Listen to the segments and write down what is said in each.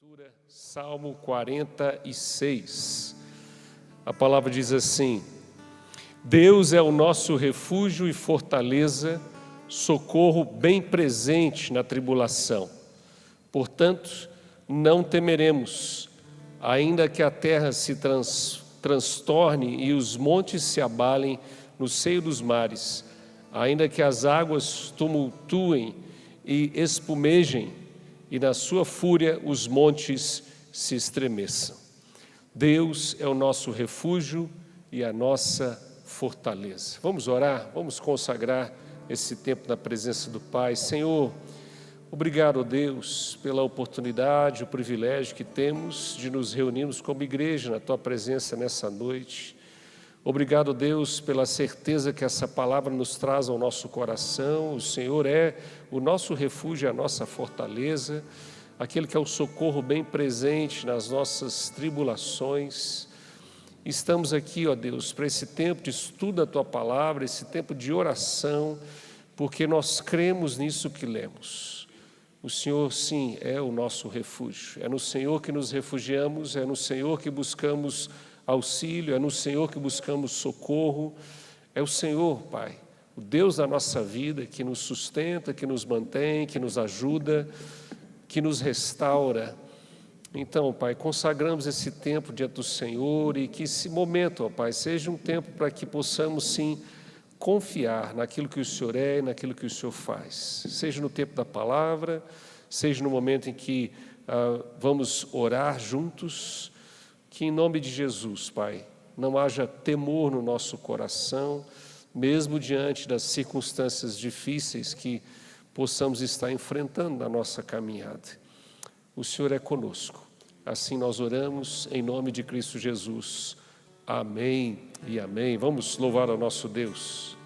leitura, Salmo 46. A palavra diz assim: Deus é o nosso refúgio e fortaleza, socorro bem presente na tribulação. Portanto, não temeremos, ainda que a terra se transtorne e os montes se abalem no seio dos mares, ainda que as águas tumultuem e espumejem, e na sua fúria os montes se estremeçam. Deus é o nosso refúgio e a nossa fortaleza. Vamos orar, vamos consagrar esse tempo na presença do Pai. Senhor, obrigado, Deus, pela oportunidade, o privilégio que temos de nos reunirmos como igreja na Tua presença nessa noite. Obrigado, Deus, pela certeza que essa palavra nos traz ao nosso coração. O Senhor é o nosso refúgio, a nossa fortaleza, aquele que é o socorro bem presente nas nossas tribulações. Estamos aqui, ó Deus, para esse tempo de estudo da Tua palavra, esse tempo de oração, porque nós cremos nisso que lemos. O Senhor, sim, é o nosso refúgio. É no Senhor que nos refugiamos, é no Senhor que buscamos auxílio, é no Senhor que buscamos socorro. É o Senhor, Pai, o Deus da nossa vida, que nos sustenta, que nos mantém, que nos ajuda, que nos restaura. Então, Pai, consagramos esse tempo diante do Senhor e que esse momento, ó Pai, seja um tempo para que possamos, sim, confiar naquilo que o Senhor é e naquilo que o Senhor faz. Seja no tempo da palavra, seja no momento em que vamos orar juntos. Que em nome de Jesus, Pai, não haja temor no nosso coração, mesmo diante das circunstâncias difíceis que possamos estar enfrentando na nossa caminhada. O Senhor é conosco. Assim nós oramos em nome de Cristo Jesus. Amém e amém. Vamos louvar ao nosso Deus.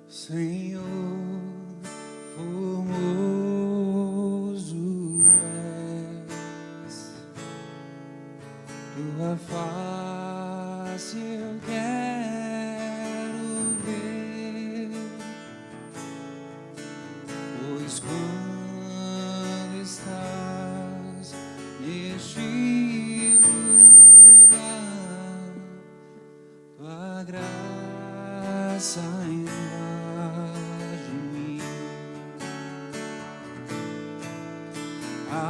Senhor, formoso és, Tua face eu quero ver, pois quando estás neste lugar, Tua graça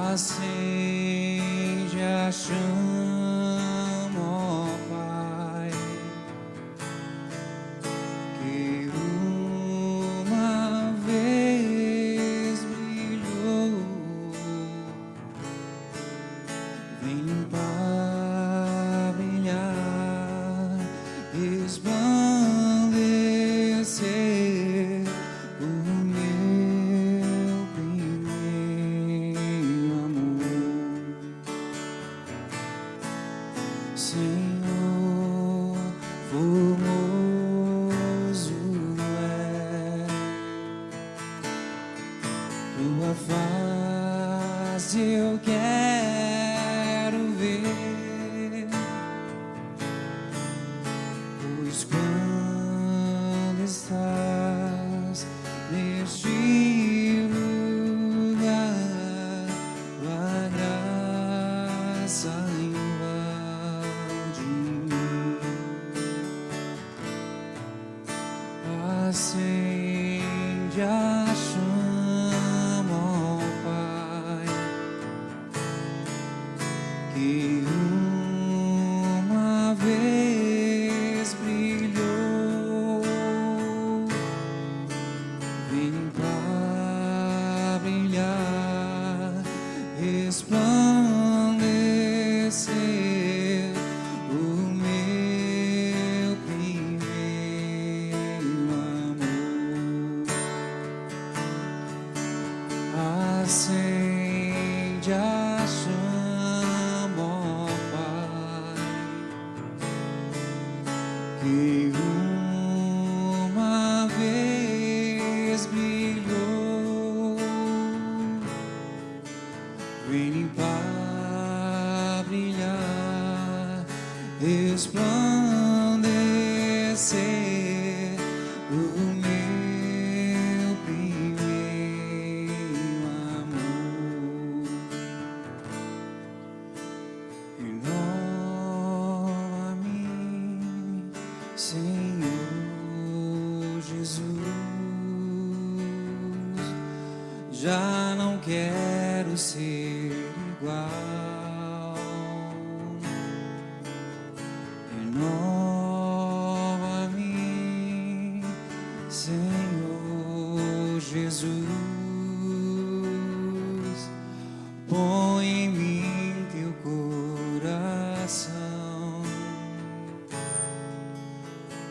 acende a chama, ó Pai, que uma vez brilhou, vem para brilhar, resplandecer o meu primeiro amor. Senhor, formoso é, Tua face eu quero ver, pois quando estás neste lugar, Tua graça invade mim, acende a chama, ó Pai, que uma vez brilhou, vem para brilhar, resplandecer o meu primeiro amor. Acende a chama, ó Pai, que uma vez brilhou, vem limpar, brilhar, resplandecer o meu primeiro amor. Renova-me, Senhor Jesus. Já não quero ser igual. Renova-me, Senhor Jesus. Põe em mim teu coração,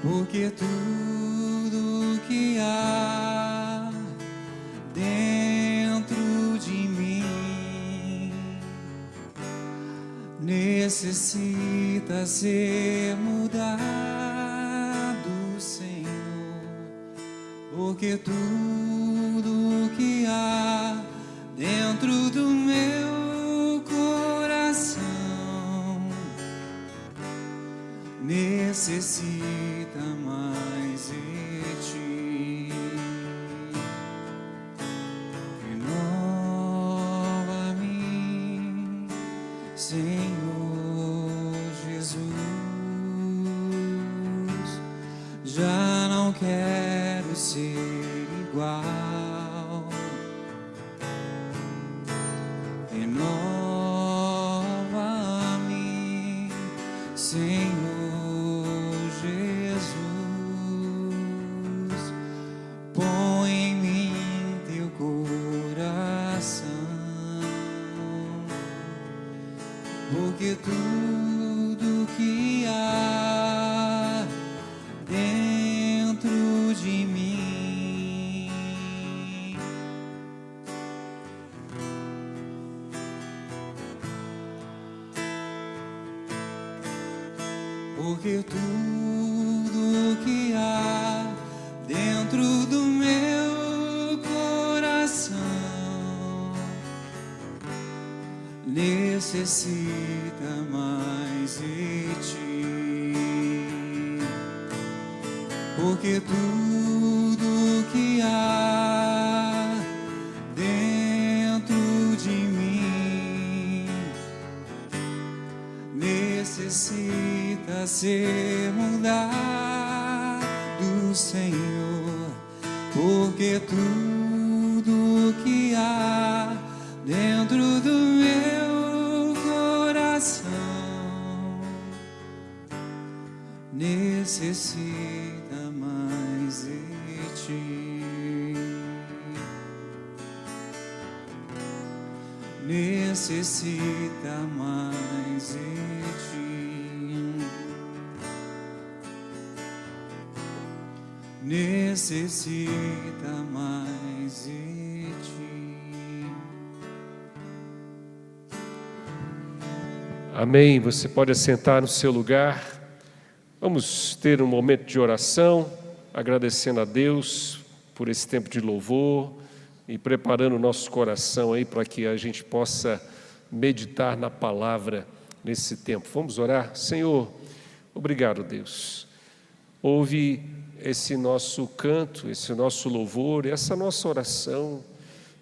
porque tudo que há dentro de mim necessita ser mudado, Senhor, porque tudo que há dentro do meu coração necessita mais de ti. Renova-me, Senhor Jesus. Já não quero ser igual. Renova-me, Senhor Jesus. Põe em mim teu coração, porque tudo que há dentro de mim porque tudo que há dentro do meu coração necessita mais de ti, porque tudo que há dentro de mim necessita ser mudado, Senhor, porque tudo que há dentro do meu coração necessita mais de ti, necessita mais de ti, necessita mais de ti. Amém. Você pode assentar no seu lugar. Vamos ter um momento de oração, agradecendo a Deus por esse tempo de louvor e preparando o nosso coração aí para que a gente possa meditar na palavra nesse tempo. Vamos orar? Senhor, obrigado, Deus. Ouve esse nosso canto, esse nosso louvor, essa nossa oração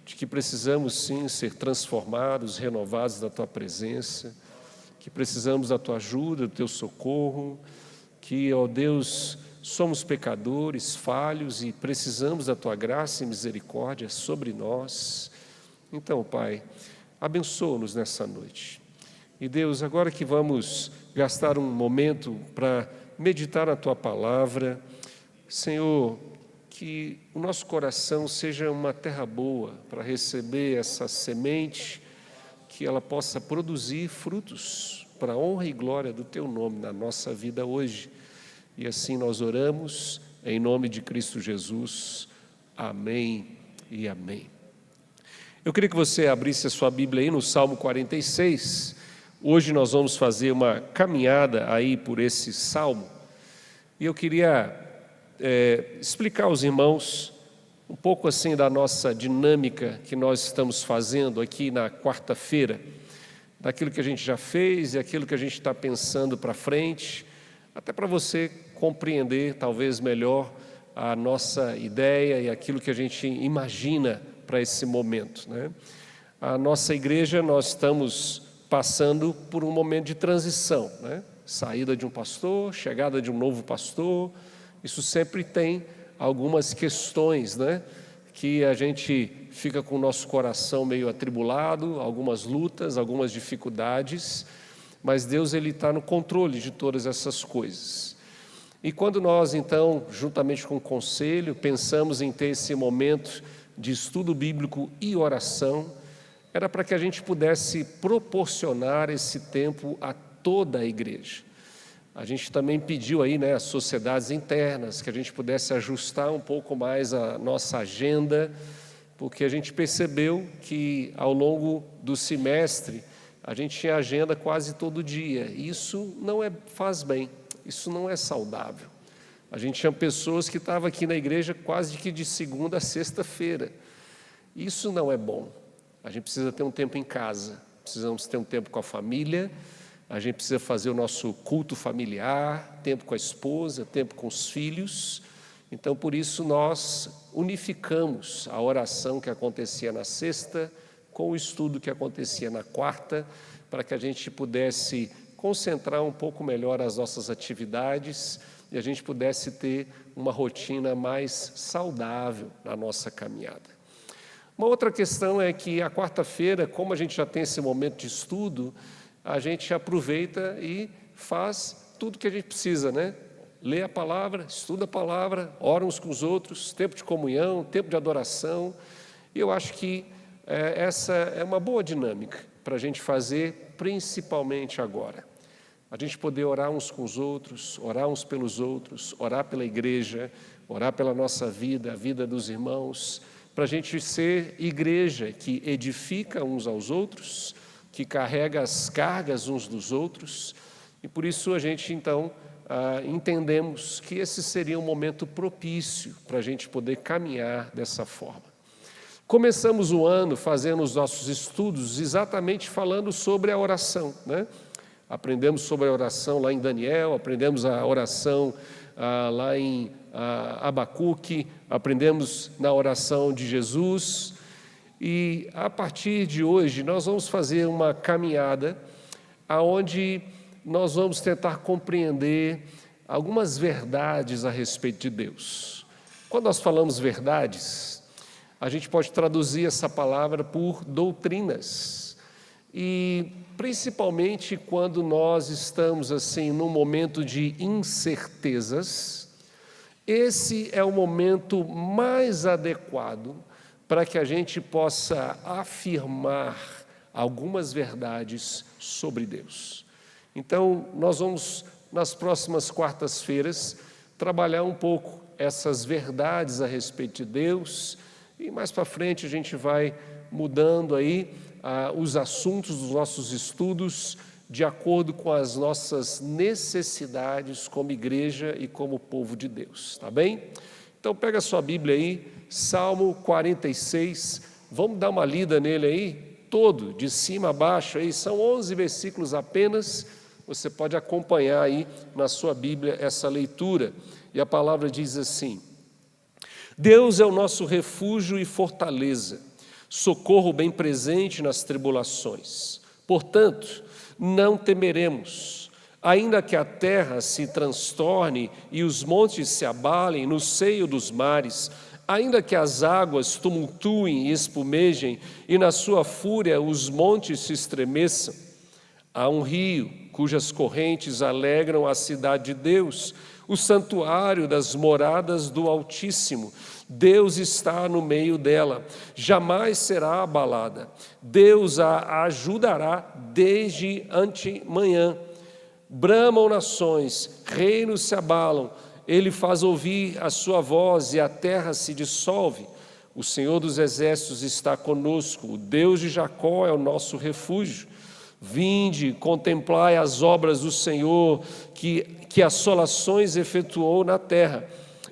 de que precisamos sim ser transformados, renovados da Tua presença, que precisamos da Tua ajuda, do Teu socorro, que, ó Deus, somos pecadores, falhos e precisamos da Tua graça e misericórdia sobre nós. Então, Pai, abençoa-nos nessa noite. E Deus, agora que vamos gastar um momento para meditar na Tua palavra, Senhor, que o nosso coração seja uma terra boa para receber essa semente, que ela possa produzir frutos para a honra e glória do Teu nome na nossa vida hoje. E assim nós oramos, em nome de Cristo Jesus. Amém e amém. Eu queria que você abrisse a sua Bíblia aí no Salmo 46. Hoje nós vamos fazer uma caminhada aí por esse Salmo. E eu queria explicar aos irmãos um pouco assim da nossa dinâmica que nós estamos fazendo aqui na quarta-feira, daquilo que a gente já fez e aquilo que a gente está pensando para frente, até para você compreender talvez melhor a nossa ideia e aquilo que a gente imagina para esse momento, né? A nossa igreja, nós estamos passando por um momento de transição, né? Saída de um pastor, chegada de um novo pastor, isso sempre tem algumas questões, né? Que a gente fica com o nosso coração meio atribulado, algumas lutas, algumas dificuldades, mas Deus ele está no controle de todas essas coisas. E quando nós, então, juntamente com o conselho, pensamos em ter esse momento de estudo bíblico e oração, era para que a gente pudesse proporcionar esse tempo a toda a igreja. A gente também pediu aí, né, as sociedades internas, que a gente pudesse ajustar um pouco mais a nossa agenda, porque a gente percebeu que ao longo do semestre a gente tinha agenda quase todo dia. E isso não faz bem, isso não é saudável. A gente tinha pessoas que estavam aqui na igreja quase que de segunda a sexta-feira. Isso não é bom. A gente precisa ter um tempo em casa, precisamos ter um tempo com a família, a gente precisa fazer o nosso culto familiar, tempo com a esposa, tempo com os filhos. Então, por isso, nós unificamos a oração que acontecia na sexta com o estudo que acontecia na quarta, para que a gente pudesse concentrar um pouco melhor as nossas atividades e a gente pudesse ter uma rotina mais saudável na nossa caminhada. Uma outra questão é que a quarta-feira, como a gente já tem esse momento de estudo, a gente aproveita e faz tudo o que a gente precisa, né? Lê a palavra, estuda a palavra, ora uns com os outros, tempo de comunhão, tempo de adoração. E eu acho que essa é uma boa dinâmica para a gente fazer, principalmente agora. A gente poder orar uns com os outros, orar uns pelos outros, orar pela igreja, orar pela nossa vida, a vida dos irmãos, para a gente ser igreja que edifica uns aos outros, que carrega as cargas uns dos outros, e por isso a gente então entendemos que esse seria um momento propício para a gente poder caminhar dessa forma. Começamos o ano fazendo os nossos estudos exatamente falando sobre a oração, né? Aprendemos sobre a oração lá em Daniel, aprendemos a oração lá em Abacuque, aprendemos na oração de Jesus. E a partir de hoje nós vamos fazer uma caminhada aonde nós vamos tentar compreender algumas verdades a respeito de Deus. Quando nós falamos verdades, a gente pode traduzir essa palavra por doutrinas. E principalmente quando nós estamos assim num momento de incertezas, esse é o momento mais adequado para que a gente possa afirmar algumas verdades sobre Deus. Então, nós vamos, nas próximas quartas-feiras, trabalhar um pouco essas verdades a respeito de Deus, e mais para frente a gente vai mudando aí os assuntos dos nossos estudos de acordo com as nossas necessidades como igreja e como povo de Deus, tá bem? Então pega a sua Bíblia aí, Salmo 46, vamos dar uma lida nele aí, todo, de cima a baixo aí, são 11 versículos apenas, você pode acompanhar aí na sua Bíblia essa leitura, e a palavra diz assim: Deus é o nosso refúgio e fortaleza, socorro bem presente nas tribulações. Portanto, não temeremos, ainda que a terra se transtorne e os montes se abalem no seio dos mares, ainda que as águas tumultuem e espumejem e na sua fúria os montes se estremeçam. Há um rio cujas correntes alegram a cidade de Deus, o santuário das moradas do Altíssimo. Deus está no meio dela, jamais será abalada. Deus a ajudará desde antemanhã. Bramam nações, reinos se abalam, ele faz ouvir a sua voz e a terra se dissolve. O Senhor dos exércitos está conosco, o Deus de Jacó é o nosso refúgio. Vinde, contemplai as obras do Senhor, que assolações efetuou na terra.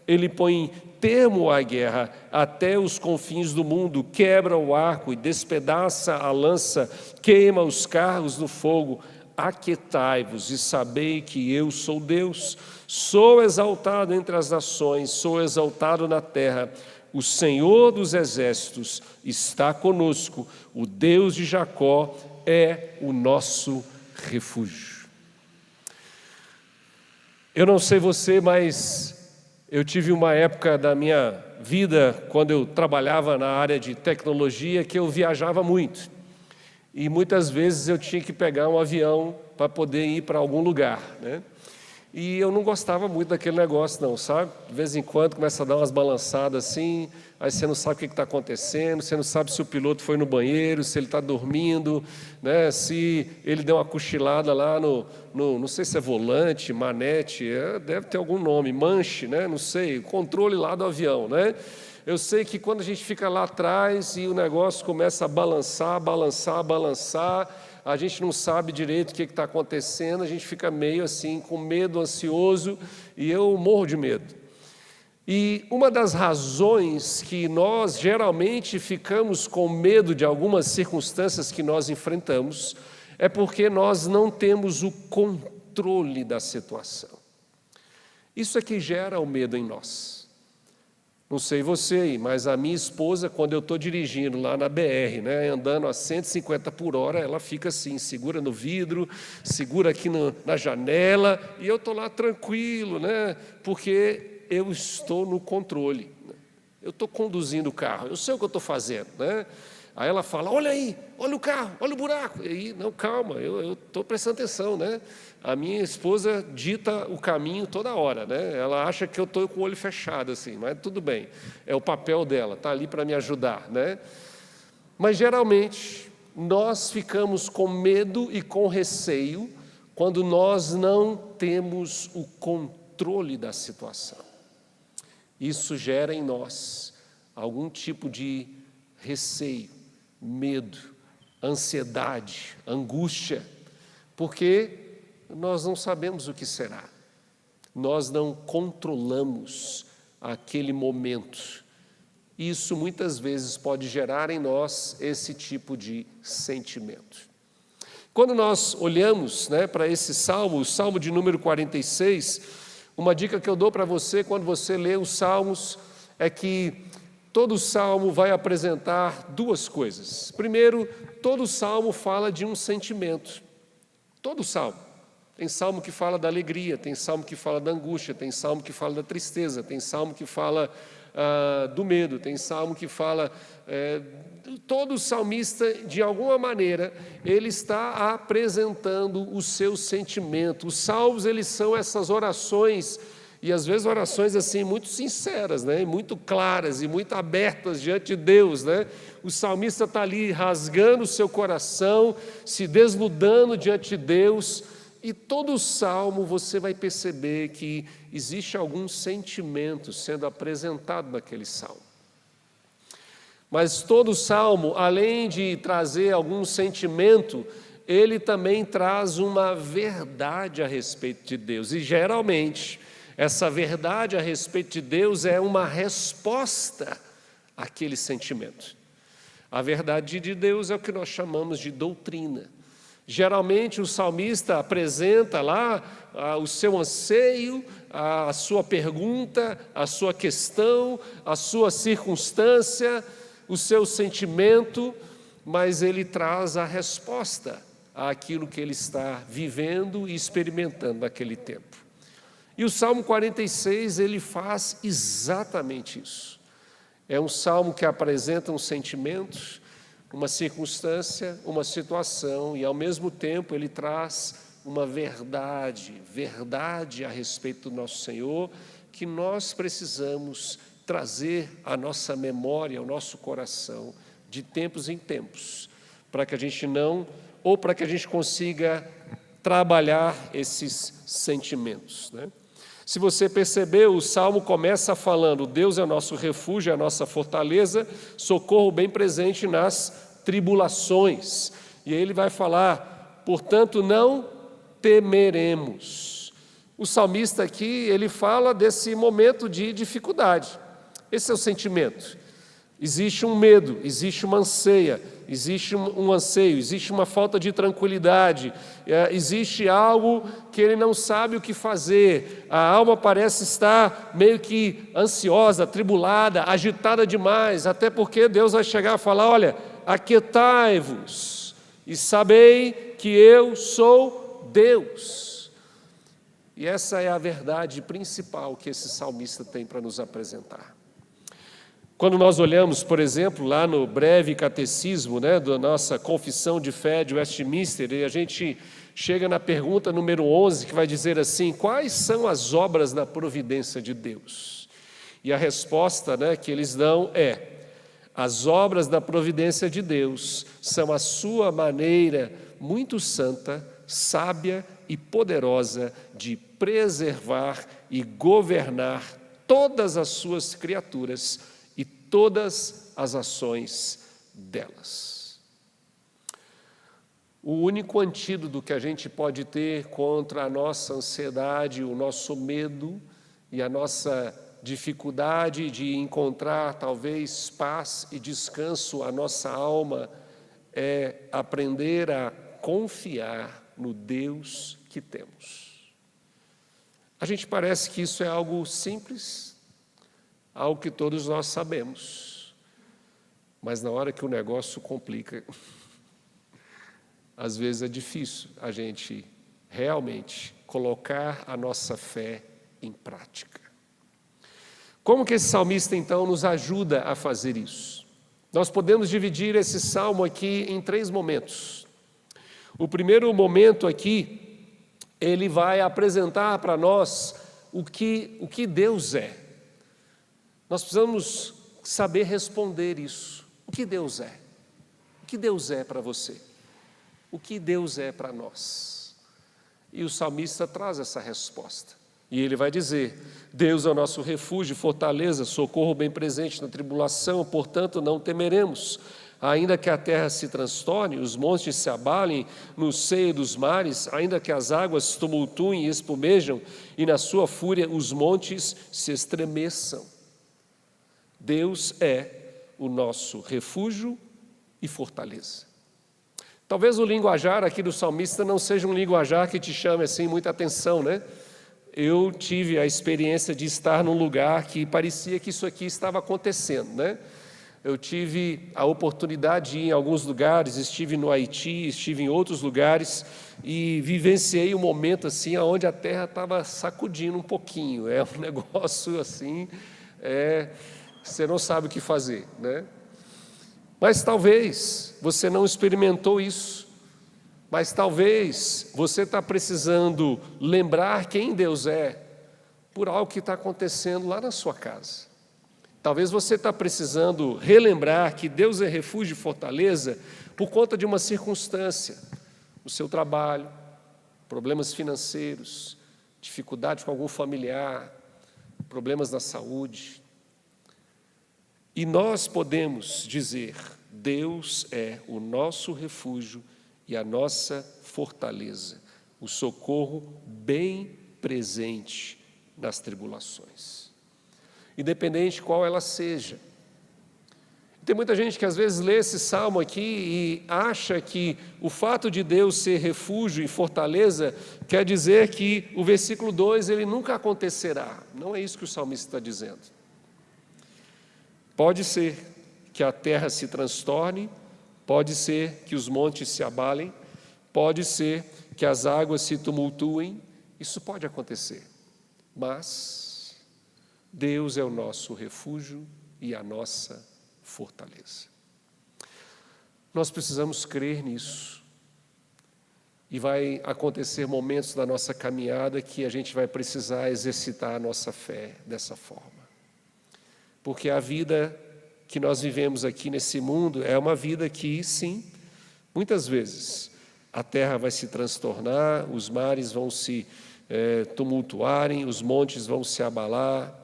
Ele põe termo à guerra até os confins do mundo, quebra o arco e despedaça a lança, queima os carros no fogo. Aquietai-vos e sabei que eu sou Deus. Sou exaltado entre as nações, sou exaltado na terra. O Senhor dos exércitos está conosco, o Deus de Jacó é o nosso refúgio. Eu não sei você, mas eu tive uma época da minha vida, quando eu trabalhava na área de tecnologia, que eu viajava muito. E muitas vezes eu tinha que pegar um avião para poder ir para algum lugar, né? E eu não gostava muito daquele negócio não, sabe? De vez em quando começa a dar umas balançadas assim, aí você não sabe o que está acontecendo, você não sabe se o piloto foi no banheiro, se ele está dormindo, né? Se ele deu uma cochilada lá não sei se é volante, manete, deve ter algum nome, manche, né? Não sei, controle lá do avião, né? Eu sei que quando a gente fica lá atrás e o negócio começa a balançar, a gente não sabe direito o que está acontecendo, a gente fica meio assim, com medo, ansioso, e eu morro de medo. E uma das razões que nós geralmente ficamos com medo de algumas circunstâncias que nós enfrentamos é porque nós não temos o controle da situação. Isso é que gera o medo em nós. Não sei você, mas a minha esposa, quando eu estou dirigindo lá na BR, né, andando a 150 por hora, ela fica assim, segura no vidro, segura aqui na janela, e eu estou lá tranquilo, né, porque eu estou no controle. Eu estou conduzindo o carro, eu sei o que eu estou fazendo, né? Aí ela fala, olha aí, olha o carro, olha o buraco. E aí, não, calma, eu estou prestando atenção, né? A minha esposa dita o caminho toda hora, né? Ela acha que eu estou com o olho fechado, assim, mas tudo bem, é o papel dela, está ali para me ajudar, né? Mas geralmente nós ficamos com medo e com receio quando nós não temos o controle da situação. Isso gera em nós algum tipo de receio, medo, ansiedade, angústia, porque nós não sabemos o que será. Nós não controlamos aquele momento. Isso muitas vezes pode gerar em nós esse tipo de sentimento. Quando nós olhamos, né, para esse salmo, o salmo de número 46, uma dica que eu dou para você quando você lê os salmos é que todo salmo vai apresentar duas coisas. Primeiro, todo salmo fala de um sentimento. Todo salmo. Tem salmo que fala da alegria, tem salmo que fala da angústia, tem salmo que fala da tristeza, tem salmo que fala do medo, tem salmo que fala... todo salmista, de alguma maneira, ele está apresentando o seu sentimento. Os salmos, eles são essas orações, e às vezes orações assim muito sinceras, né? Muito claras e muito abertas diante de Deus, né? O salmista está ali rasgando o seu coração, se desnudando diante de Deus, e todo o salmo você vai perceber que existe algum sentimento sendo apresentado naquele salmo. Mas todo o salmo, além de trazer algum sentimento, ele também traz uma verdade a respeito de Deus. E geralmente, essa verdade a respeito de Deus é uma resposta àquele sentimento. A verdade de Deus é o que nós chamamos de doutrina. Geralmente o salmista apresenta lá o seu anseio, a sua pergunta, a sua questão, a sua circunstância, o seu sentimento, mas ele traz a resposta àquilo que ele está vivendo e experimentando naquele tempo. E o Salmo 46, ele faz exatamente isso. É um salmo que apresenta um sentimento, uma circunstância, uma situação, e ao mesmo tempo ele traz uma verdade a respeito do nosso Senhor, que nós precisamos trazer à nossa memória, ao nosso coração, de tempos em tempos, para que a gente para que a gente consiga trabalhar esses sentimentos, né? Se você percebeu, o Salmo começa falando, Deus é o nosso refúgio, é a nossa fortaleza, socorro bem presente nas tribulações. E aí ele vai falar, portanto, não temeremos. O salmista aqui, ele fala desse momento de dificuldade. Esse é o sentimento. Existe um medo, existe uma anseia, existe um anseio, existe uma falta de tranquilidade, existe algo que ele não sabe o que fazer. A alma parece estar meio que ansiosa, atribulada, agitada demais, até porque Deus vai chegar a falar: olha, aquietai-vos e sabei que eu sou Deus. E essa é a verdade principal que esse salmista tem para nos apresentar. Quando nós olhamos, por exemplo, lá no breve catecismo, da nossa confissão de fé de Westminster, e a gente chega na pergunta número 11, que vai dizer assim: quais são as obras da providência de Deus? E a resposta que eles dão é: as obras da providência de Deus são a sua maneira muito santa, sábia e poderosa de preservar e governar todas as suas criaturas e todas as ações delas. O único antídoto que a gente pode ter contra a nossa ansiedade, o nosso medo e a nossa dificuldade de encontrar talvez paz e descanso à nossa alma é aprender a confiar no Deus que temos. A gente parece que isso é algo simples, algo que todos nós sabemos, mas na hora que o negócio complica, às vezes é difícil a gente realmente colocar a nossa fé em prática. Como que esse salmista então nos ajuda a fazer isso? Nós podemos dividir esse salmo aqui em 3 momentos. O primeiro momento aqui, ele vai apresentar para nós o que Deus é. Nós precisamos saber responder isso. O que Deus é? O que Deus é para você? O que Deus é para nós? E o salmista traz essa resposta. E ele vai dizer: Deus é o nosso refúgio, fortaleza, socorro bem presente na tribulação, portanto não temeremos. Ainda que a terra se transtorne, os montes se abalem no seio dos mares, ainda que as águas tumultuem e espumejam, e na sua fúria os montes se estremeçam. Deus é o nosso refúgio e fortaleza. Talvez o linguajar aqui do salmista não seja um linguajar que te chame assim muita atenção, Eu tive a experiência de estar num lugar que parecia que isso aqui estava acontecendo, Eu tive a oportunidade de ir em alguns lugares, estive no Haiti, estive em outros lugares e vivenciei um momento assim onde a terra estava sacudindo um pouquinho. É um negócio assim, você não sabe o que fazer, Mas talvez você não experimentou isso, mas talvez você está precisando lembrar quem Deus é por algo que está acontecendo lá na sua casa. Talvez você está precisando relembrar que Deus é refúgio e fortaleza por conta de uma circunstância, o seu trabalho, problemas financeiros, dificuldade com algum familiar, problemas na saúde. E nós podemos dizer: Deus é o nosso refúgio e a nossa fortaleza, o socorro bem presente nas tribulações, independente de qual ela seja. Tem muita gente que às vezes lê esse salmo aqui e acha que o fato de Deus ser refúgio e fortaleza quer dizer que o versículo 2 ele nunca acontecerá. Não é isso que o salmista está dizendo. Pode ser que a terra se transtorne, pode ser que os montes se abalem, pode ser que as águas se tumultuem, isso pode acontecer, mas Deus é o nosso refúgio e a nossa fortaleza. Nós precisamos crer nisso, e vai acontecer momentos da nossa caminhada que a gente vai precisar exercitar a nossa fé dessa forma. Porque a vida que nós vivemos aqui nesse mundo é uma vida que, sim, muitas vezes a terra vai se transtornar, os mares vão se tumultuarem, os montes vão se abalar.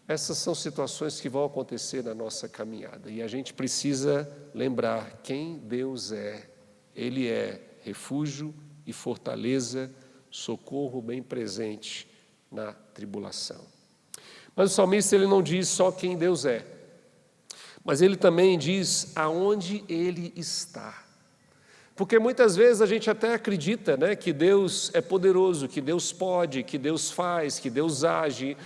Essas são situações que vão acontecer na nossa caminhada e a gente precisa lembrar quem Deus é. Ele é refúgio e fortaleza, socorro bem presente na tribulação. Mas o salmista ele não diz só quem Deus é, mas ele também diz aonde Ele está. Porque muitas vezes a gente até acredita, né, que Deus é poderoso, que Deus pode, que Deus faz, que Deus age,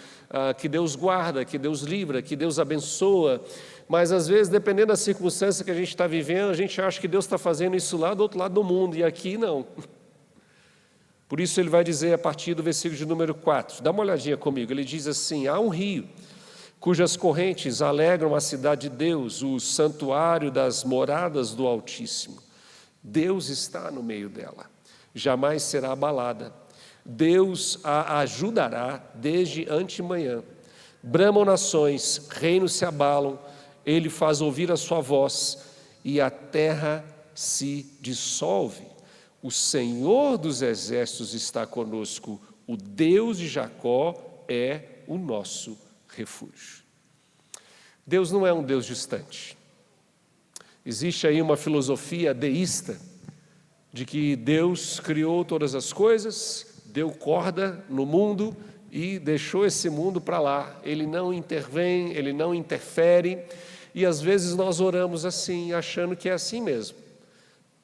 que Deus guarda, que Deus livra, que Deus abençoa, mas às vezes, dependendo da circunstância que a gente está vivendo, a gente acha que Deus está fazendo isso lá do outro lado do mundo, e aqui não. Por isso ele vai dizer a partir do versículo de número 4, dá uma olhadinha comigo, ele diz assim: há um rio, cujas correntes alegram a cidade de Deus, o santuário das moradas do Altíssimo. Deus está no meio dela, jamais será abalada. Deus a ajudará desde antemanhã. Bramam nações, reinos se abalam, Ele faz ouvir a sua voz e a terra se dissolve. O Senhor dos exércitos está conosco, o Deus de Jacó é o nosso refúgio. Deus não é um Deus distante. Existe aí uma filosofia deísta de que Deus criou todas as coisas, deu corda no mundo e deixou esse mundo para lá. Ele não intervém, Ele não interfere, e às vezes nós oramos assim, achando que é assim mesmo.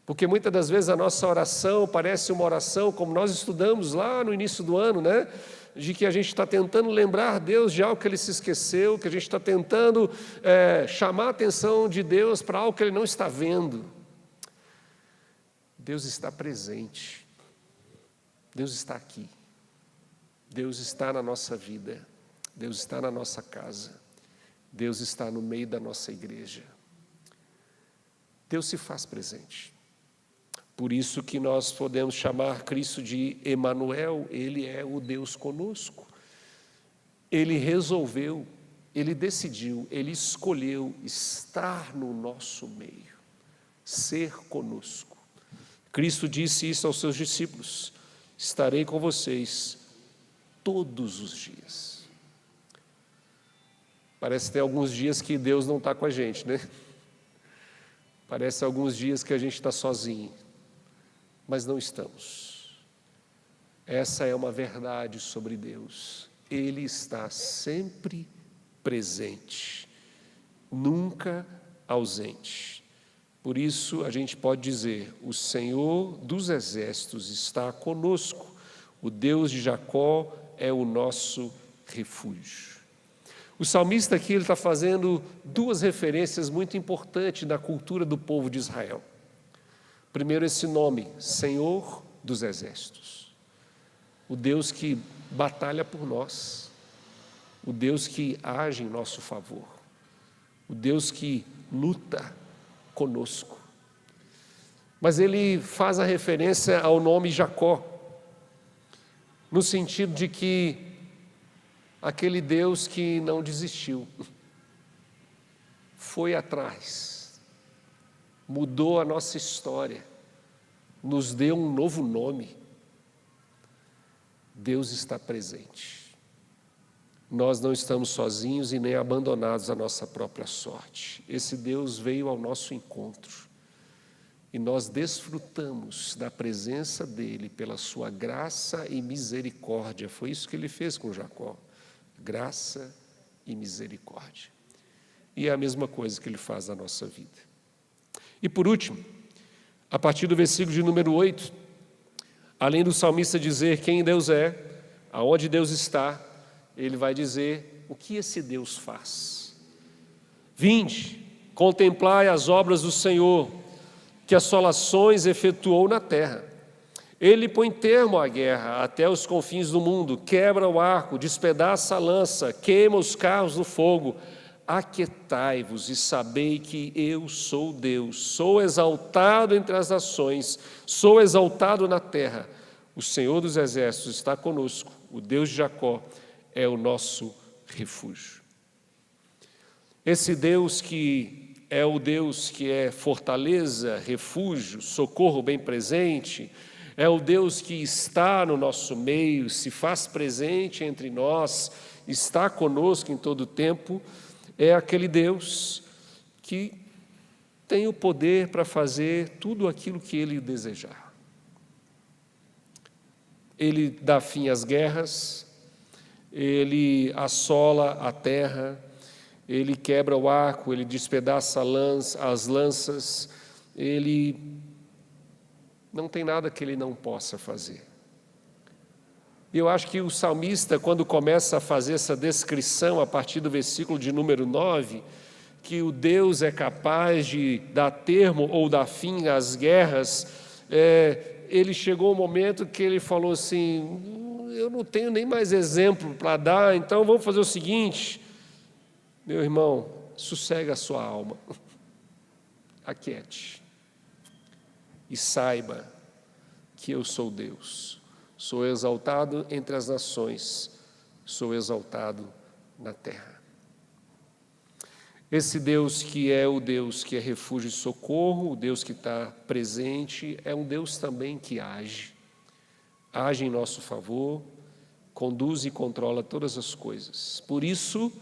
Porque muitas das vezes a nossa oração parece uma oração, como nós estudamos lá no início do ano, né? De que a gente está tentando lembrar Deus de algo que Ele se esqueceu, que a gente está tentando chamar a atenção de Deus para algo que Ele não está vendo. Deus está presente, Deus está aqui, Deus está na nossa vida, Deus está na nossa casa, Deus está no meio da nossa igreja. Deus se faz presente. Por isso que nós podemos chamar Cristo de Emanuel, Ele é o Deus conosco. Ele resolveu, Ele decidiu, Ele escolheu estar no nosso meio, ser conosco. Cristo disse isso aos seus discípulos: estarei com vocês todos os dias. Parece que tem alguns dias que Deus não está com a gente, né? Parece alguns dias que a gente está sozinho. Mas não estamos. Essa é uma verdade sobre Deus. Ele está sempre presente, nunca ausente. Por isso a gente pode dizer: o Senhor dos exércitos está conosco, o Deus de Jacó é o nosso refúgio. O salmista aqui ele está fazendo duas referências muito importantes da cultura do povo de Israel. Primeiro, esse nome, Senhor dos exércitos, o Deus que batalha por nós, o Deus que age em nosso favor, o Deus que luta conosco. Mas ele faz a referência ao nome Jacó, no sentido de que aquele Deus que não desistiu, foi atrás, mudou a nossa história, nos deu um novo nome. Deus está presente. Nós não estamos sozinhos e nem abandonados à nossa própria sorte. Esse Deus veio ao nosso encontro e nós desfrutamos da presença dEle pela sua graça e misericórdia. Foi isso que Ele fez com Jacó, graça e misericórdia. E é a mesma coisa que Ele faz na nossa vida. E por último, a partir do versículo de número 8, além do salmista dizer quem Deus é, aonde Deus está, ele vai dizer o que esse Deus faz. Vinde, contemplai as obras do Senhor, que assolações efetuou na terra. Ele põe termo à guerra até os confins do mundo, quebra o arco, despedaça a lança, queima os carros no fogo. Aquietai-vos e sabei que eu sou Deus, sou exaltado entre as nações, sou exaltado na terra. O Senhor dos exércitos está conosco, o Deus de Jacó é o nosso refúgio. Esse Deus que é o Deus que é fortaleza, refúgio, socorro bem presente, é o Deus que está no nosso meio, se faz presente entre nós, está conosco em todo o tempo. É aquele Deus que tem o poder para fazer tudo aquilo que Ele desejar. Ele dá fim às guerras, Ele assola a terra, Ele quebra o arco, Ele despedaça as lanças, Ele não tem nada que Ele não possa fazer. E eu acho que o salmista, quando começa a fazer essa descrição a partir do versículo de número 9, que o Deus é capaz de dar termo ou dar fim às guerras, ele chegou um momento que ele falou assim: eu não tenho nem mais exemplo para dar, então vamos fazer o seguinte, meu irmão, sossega a sua alma, aquiete e saiba que eu sou Deus, sou exaltado entre as nações, sou exaltado na terra. Esse Deus que é o Deus que é refúgio e socorro, o Deus que está presente, é um Deus também que age em nosso favor, conduz e controla todas as coisas. Por isso,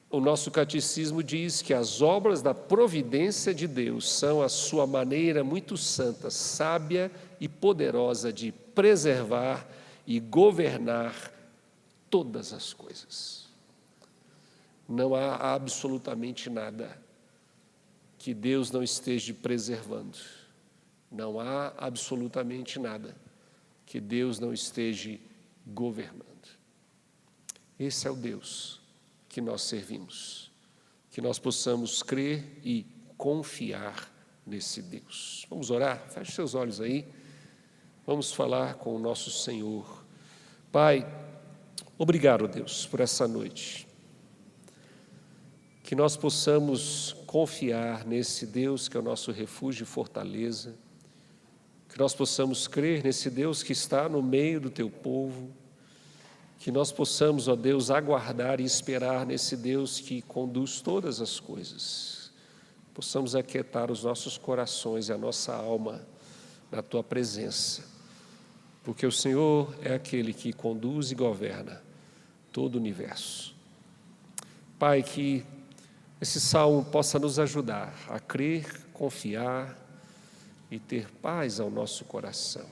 o nosso catecismo diz que as obras da providência de Deus são a sua maneira muito santa, sábia e poderosa de preservar e governar todas as coisas. Não há absolutamente nada que Deus não esteja preservando. Não há absolutamente nada que Deus não esteja governando. Esse é o Deus que nós servimos. Que nós possamos crer e confiar nesse Deus. Vamos orar? Feche seus olhos aí. Vamos falar com o nosso Senhor. Pai, obrigado, Deus, por essa noite. Que nós possamos confiar nesse Deus que é o nosso refúgio e fortaleza, que nós possamos crer nesse Deus que está no meio do Teu povo, que nós possamos, ó Deus, aguardar e esperar nesse Deus que conduz todas as coisas, possamos aquietar os nossos corações e a nossa alma na Tua presença, porque o Senhor é aquele que conduz e governa todo o universo. Pai, que esse salmo possa nos ajudar a crer, confiar e ter paz ao nosso coração,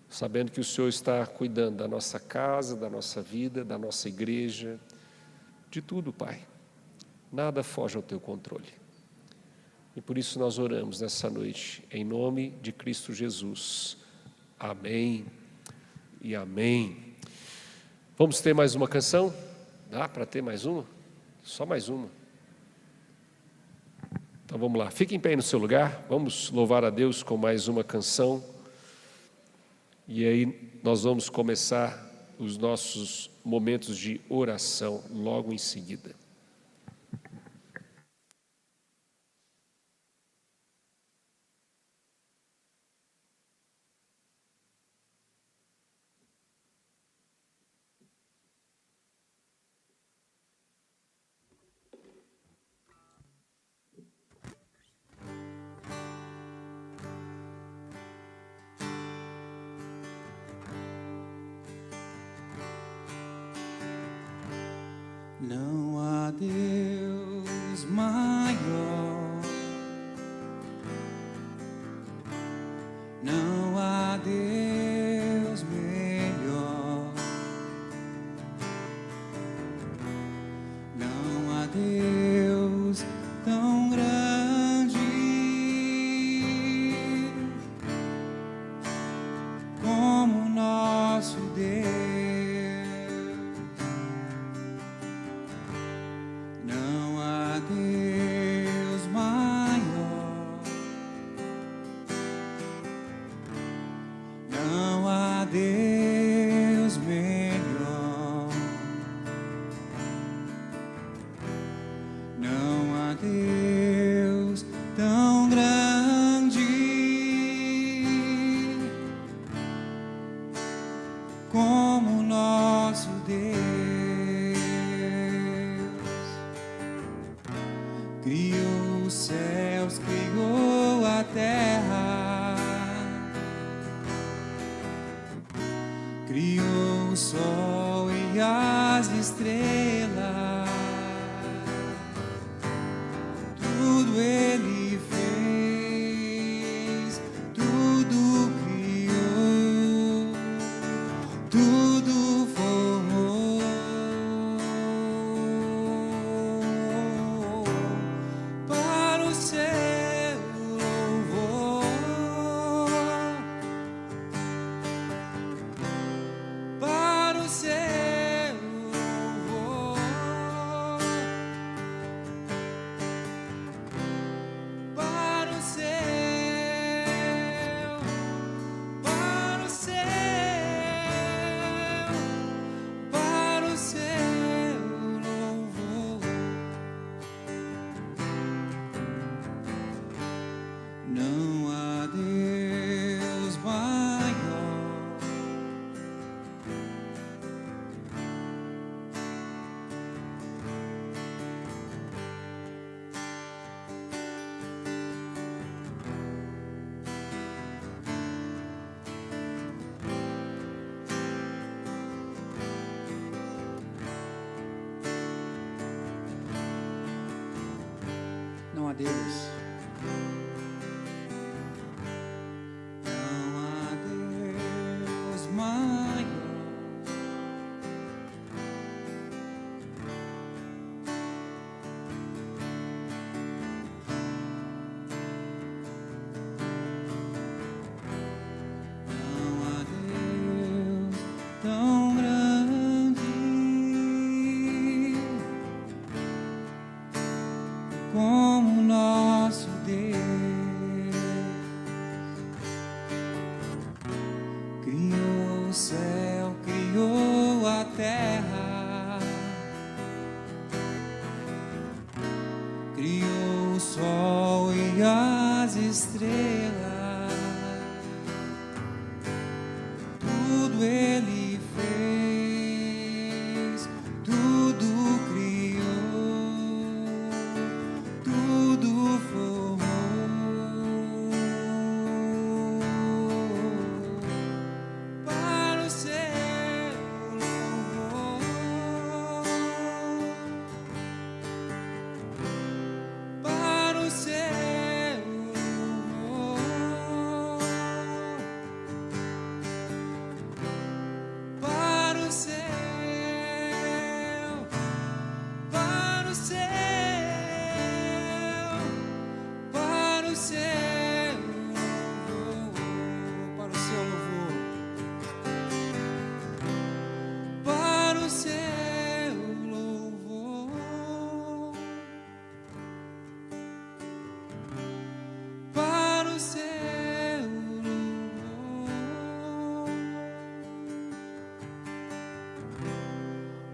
sabendo que o Senhor está cuidando da nossa casa, da nossa vida, da nossa igreja, de tudo, Pai. Nada foge ao Teu controle. E por isso nós oramos nessa noite, em nome de Cristo Jesus. Amém e amém. Vamos ter mais uma canção? Dá para ter mais uma? Só mais uma. Então vamos lá, fique em pé aí no seu lugar, vamos louvar a Deus com mais uma canção. E aí nós vamos começar os nossos momentos de oração logo em seguida. Não há Deus maior, não há Deus melhor, não há Deus tão grande como nosso Deus. Como nosso Deus, criou os céus, criou a terra, criou o sol e as estrelas, tudo Ele fez, tudo criou, tudo formou. não há Deus. Não há Deus maior. Não há Deus tão grande como nosso Deus. Criou o céu, criou a terra, criou o sol e as estrelas. Tudo Ele fez, tudo criou, tudo formou. Para o seu louvor, para o seu louvor, para o céu, para o céu, para o céu, para o seu louvor, para o seu louvor, para o seu louvor,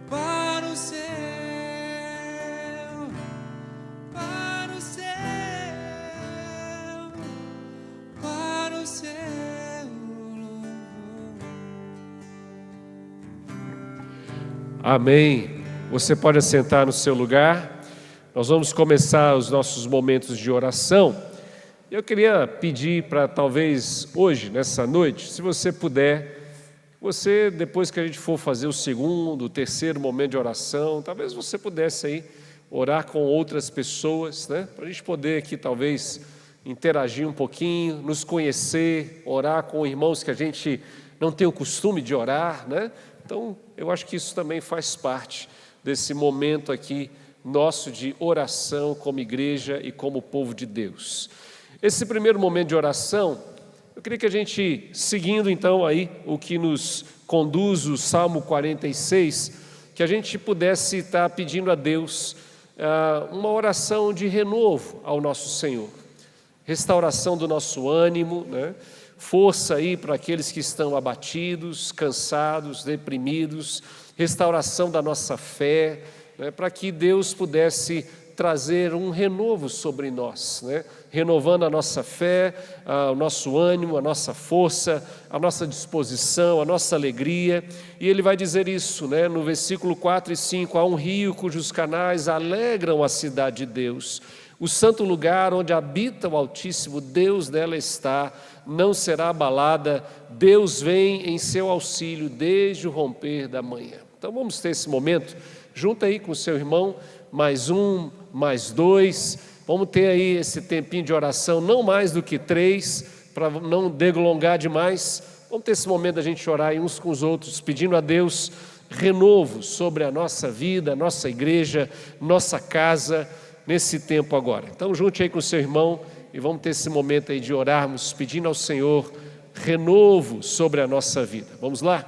para o céu, para o céu, para o seu louvor. Amém. Você pode assentar no seu lugar. Nós vamos começar os nossos momentos de oração. Eu queria pedir para talvez hoje, nessa noite, se você puder, você depois que a gente for fazer o segundo, o terceiro momento de oração, talvez você pudesse aí orar com outras pessoas, né? Para a gente poder aqui talvez interagir um pouquinho, nos conhecer, orar com irmãos que a gente não tem o costume de orar, né? Então, eu acho que isso também faz parte desse momento aqui nosso de oração como igreja e como povo de Deus. Esse primeiro momento de oração, eu queria que a gente, seguindo então aí o que nos conduz o Salmo 46, que a gente pudesse estar pedindo a Deus uma oração de renovo ao nosso Senhor, restauração do nosso ânimo, né? Força aí para aqueles que estão abatidos, cansados, deprimidos, restauração da nossa fé, né? Para que Deus pudesse trazer um renovo sobre nós, né? Renovando a nossa fé, o nosso ânimo, a nossa força, a nossa disposição, a nossa alegria. E ele vai dizer isso, né? No versículo 4 e 5, há um rio cujos canais alegram a cidade de Deus. O santo lugar onde habita o Altíssimo, Deus nela está, não será abalada, Deus vem em seu auxílio desde o romper da manhã. Então vamos ter esse momento, junto aí com o seu irmão, mais um, mais dois, vamos ter aí esse tempinho de oração, não mais do que 3, para não delongar demais, vamos ter esse momento da gente orar aí uns com os outros, pedindo a Deus renovo sobre a nossa vida, nossa igreja, nossa casa, nesse tempo agora. Então junte aí com o seu irmão e vamos ter esse momento aí de orarmos, pedindo ao Senhor renovo sobre a nossa vida. Vamos lá?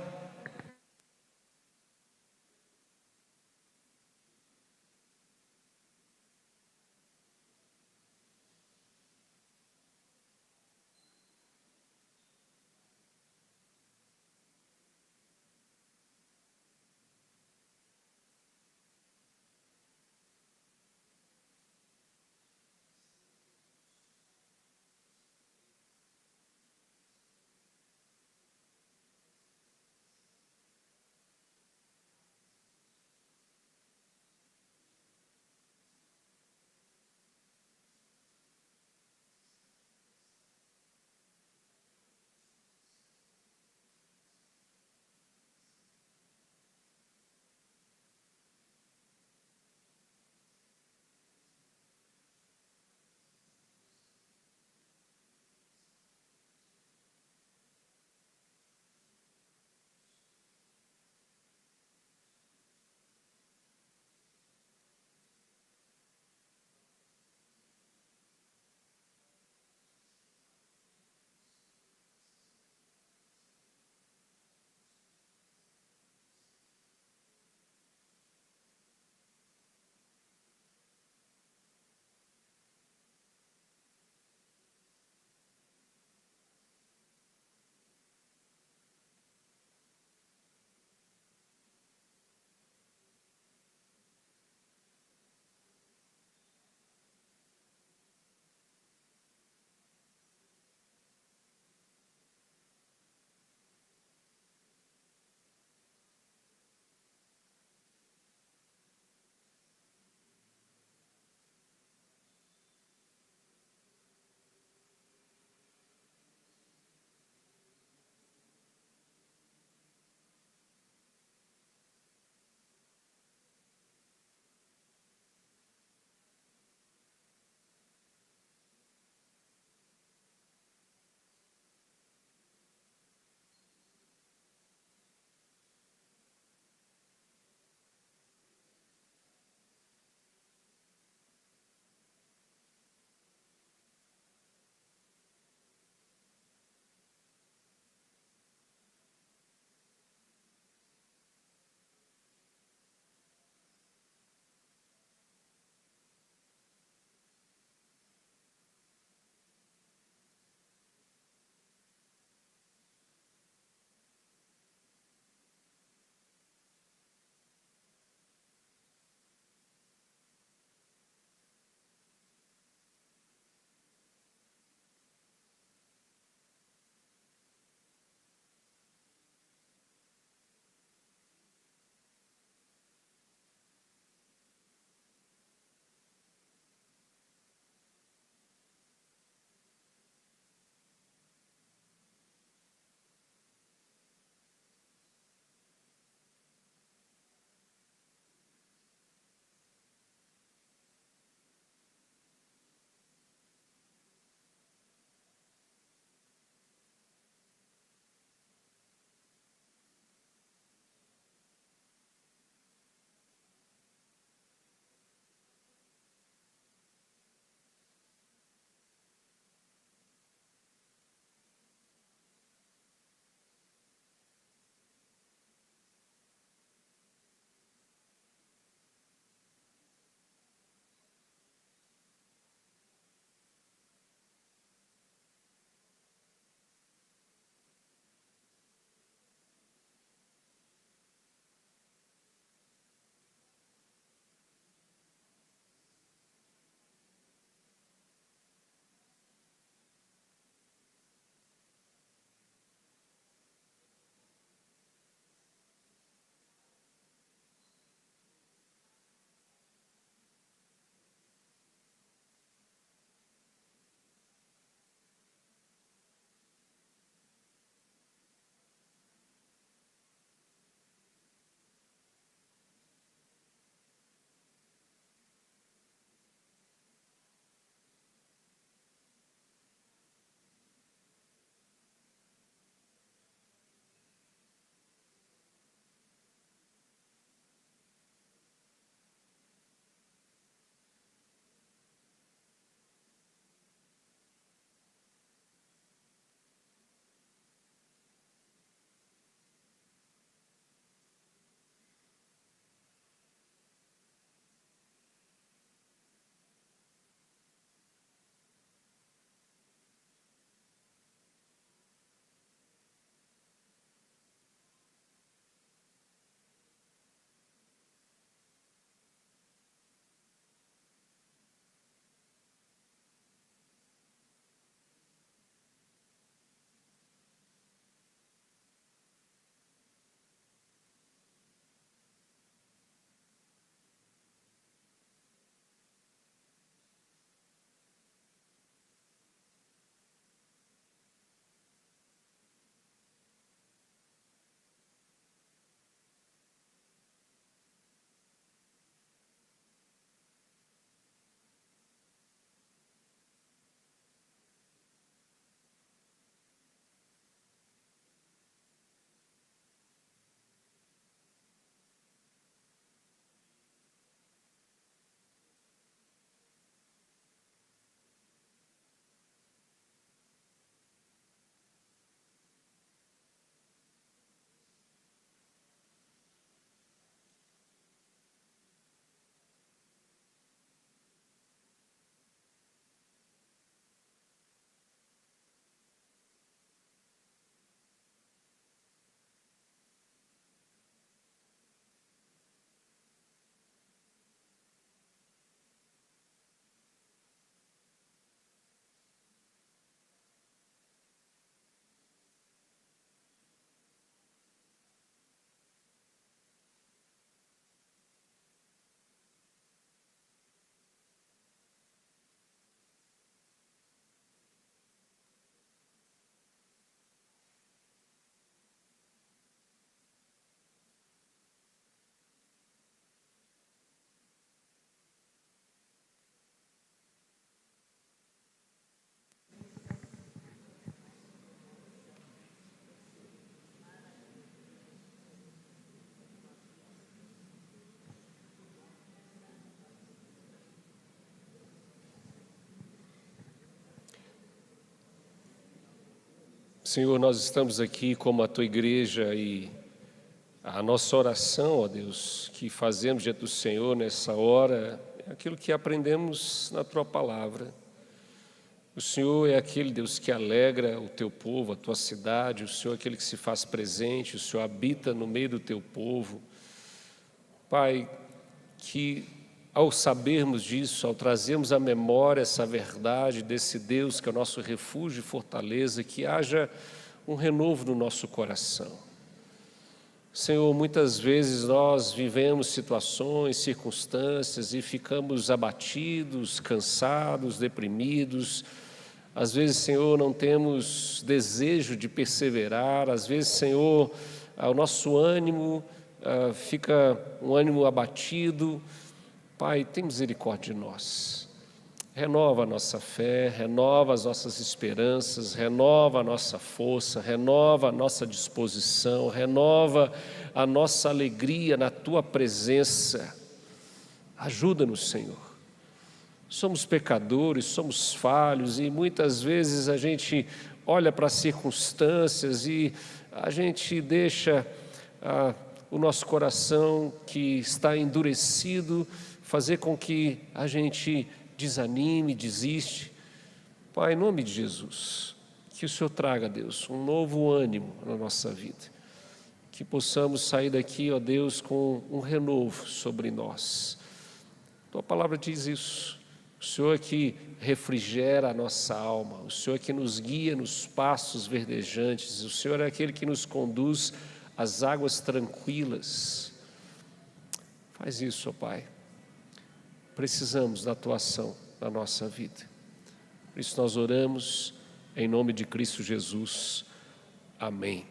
Senhor, nós estamos aqui como a Tua igreja e a nossa oração, ó Deus, que fazemos diante do Senhor nessa hora, é aquilo que aprendemos na Tua palavra. O Senhor é aquele Deus que alegra o Teu povo, a Tua cidade, o Senhor é aquele que se faz presente, o Senhor habita no meio do Teu povo. Pai, que ao sabermos disso, ao trazermos à memória essa verdade desse Deus que é o nosso refúgio e fortaleza, que haja um renovo no nosso coração. Senhor, muitas vezes nós vivemos situações, circunstâncias e ficamos abatidos, cansados, deprimidos. Às vezes, Senhor, não temos desejo de perseverar. Às vezes, Senhor, o nosso ânimo fica um ânimo abatido. Pai, tem misericórdia de nós. Renova a nossa fé, renova as nossas esperanças, renova a nossa força, renova a nossa disposição, renova a nossa alegria na Tua presença. Ajuda-nos, Senhor. Somos pecadores, somos falhos e muitas vezes a gente olha para as circunstâncias e a gente deixa o nosso coração que está endurecido fazer com que a gente desanime, desiste. Pai, em nome de Jesus, que o Senhor traga, Deus, um novo ânimo na nossa vida. Que possamos sair daqui, ó Deus, com um renovo sobre nós. Tua palavra diz isso. O Senhor é que refrigera a nossa alma. O Senhor é que nos guia nos pastos verdejantes. O Senhor é aquele que nos conduz às águas tranquilas. Faz isso, ó Pai. Precisamos da Tua ação na nossa vida. Por isso nós oramos em nome de Cristo Jesus. Amém.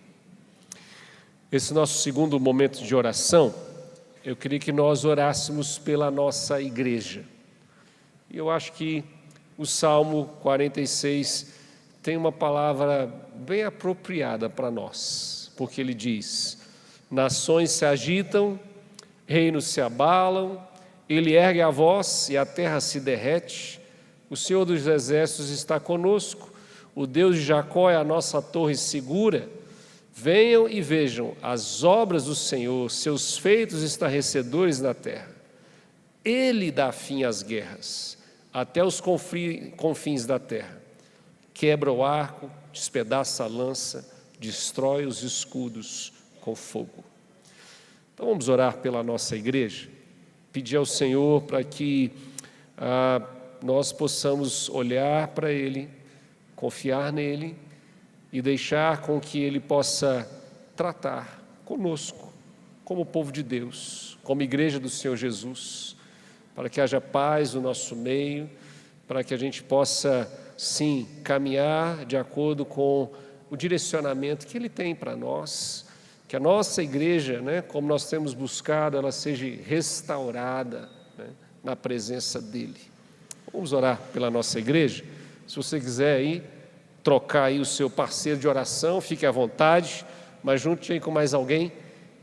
Esse nosso segundo momento de oração, eu queria que nós orássemos pela nossa igreja. E eu acho que o Salmo 46 tem uma palavra bem apropriada para nós, porque ele diz: nações se agitam, reinos se abalam, Ele ergue a voz e a terra se derrete. O Senhor dos exércitos está conosco. O Deus de Jacó é a nossa torre segura. Venham e vejam as obras do Senhor, seus feitos estarrecedores na terra. Ele dá fim às guerras, até os confins da terra. Quebra o arco, despedaça a lança, destrói os escudos com fogo. Então vamos orar pela nossa igreja. Pedir ao Senhor para que nós possamos olhar para Ele, confiar nele e deixar com que Ele possa tratar conosco, como povo de Deus, como igreja do Senhor Jesus, para que haja paz no nosso meio, para que a gente possa, sim, caminhar de acordo com o direcionamento que Ele tem para nós. Que a nossa igreja, como nós temos buscado, ela seja restaurada, na presença dEle. Vamos orar pela nossa igreja? Se você quiser aí, trocar aí o seu parceiro de oração, fique à vontade, mas junte aí com mais alguém,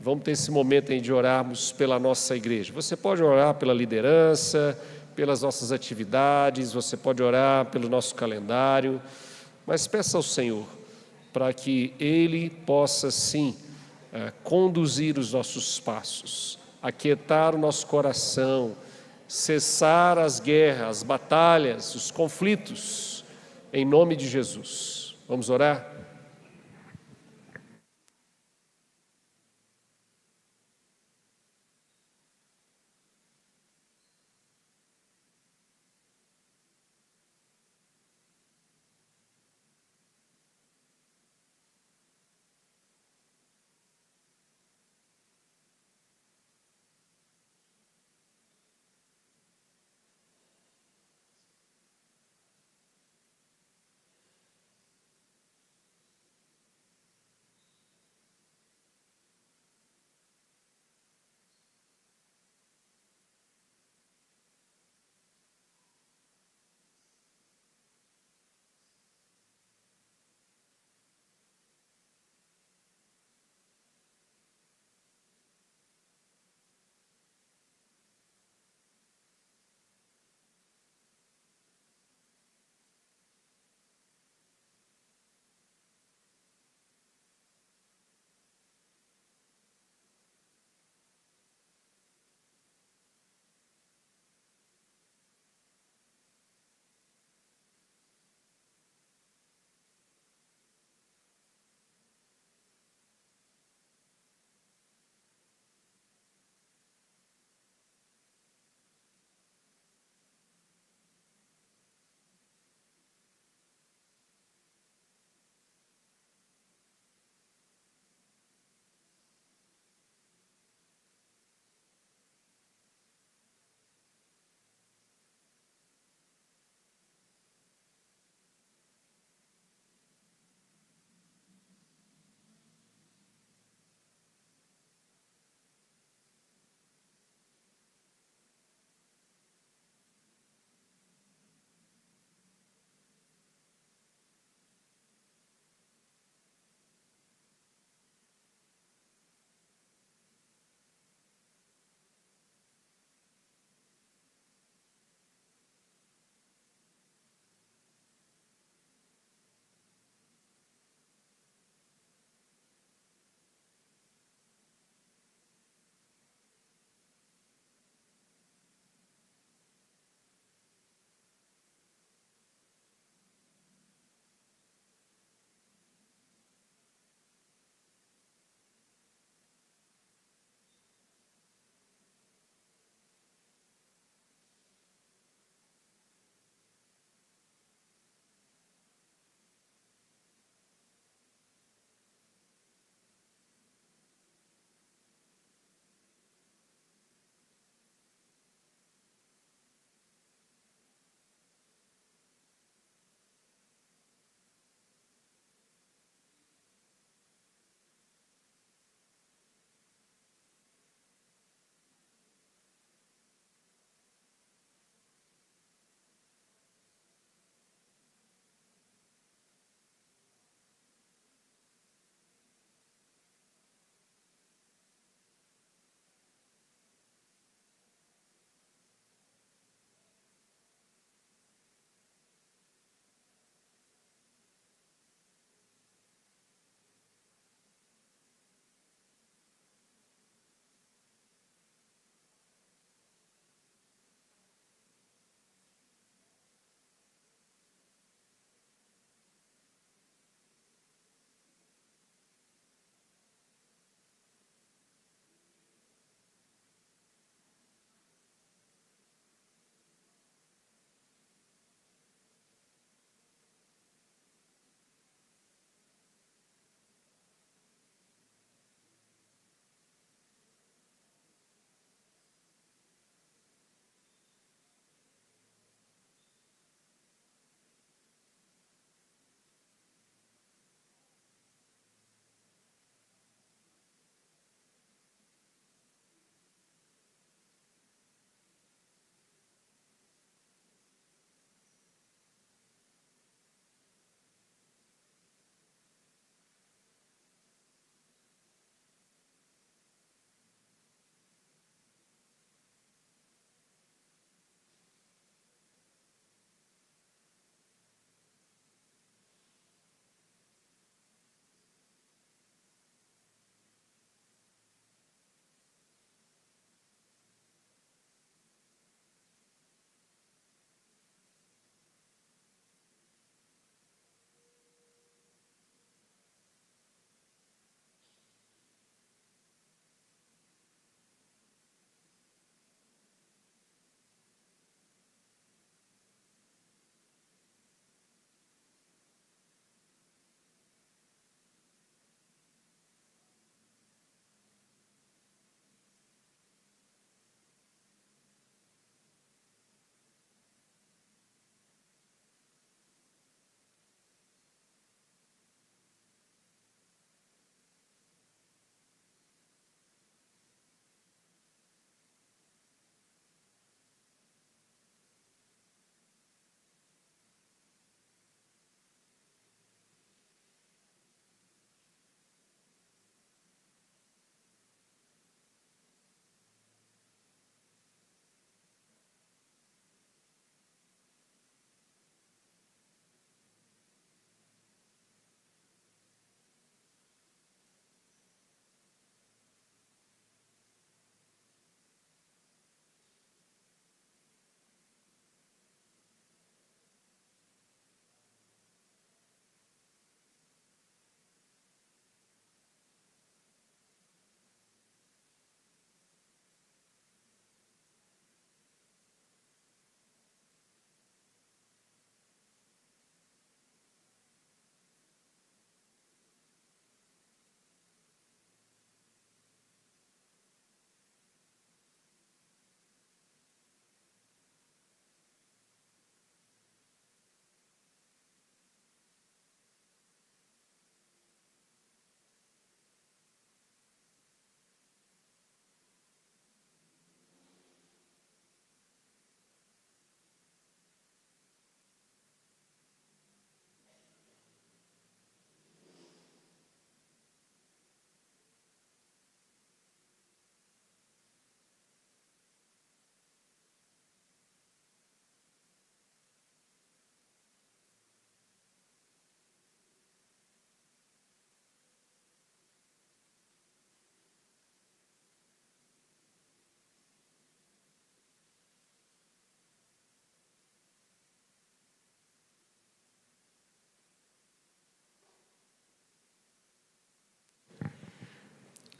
vamos ter esse momento aí de orarmos pela nossa igreja. Você pode orar pela liderança, pelas nossas atividades, você pode orar pelo nosso calendário, mas peça ao Senhor para que Ele possa, sim, conduzir os nossos passos, aquietar o nosso coração, cessar as guerras, as batalhas, os conflitos, em nome de Jesus. Vamos orar?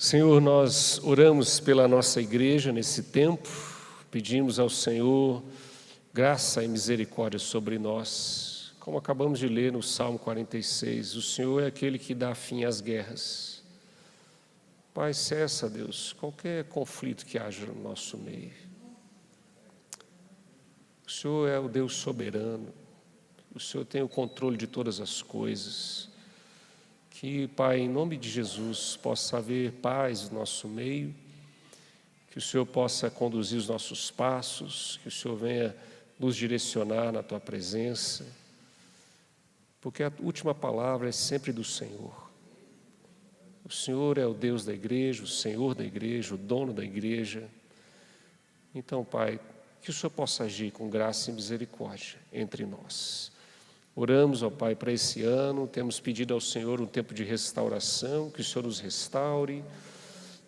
Senhor, nós oramos pela nossa igreja nesse tempo, pedimos ao Senhor graça e misericórdia sobre nós. Como acabamos de ler no Salmo 46, o Senhor é aquele que dá fim às guerras. Pai, cessa, Deus, qualquer conflito que haja no nosso meio. O Senhor é o Deus soberano, o Senhor tem o controle de todas as coisas. Que, Pai, em nome de Jesus, possa haver paz no nosso meio, que o Senhor possa conduzir os nossos passos, que o Senhor venha nos direcionar na Tua presença, porque a última palavra é sempre do Senhor. O Senhor é o Deus da igreja, o Senhor da igreja, o dono da igreja. Então, Pai, que o Senhor possa agir com graça e misericórdia entre nós. Oramos, ó Pai, para esse ano, temos pedido ao Senhor um tempo de restauração, que o Senhor nos restaure,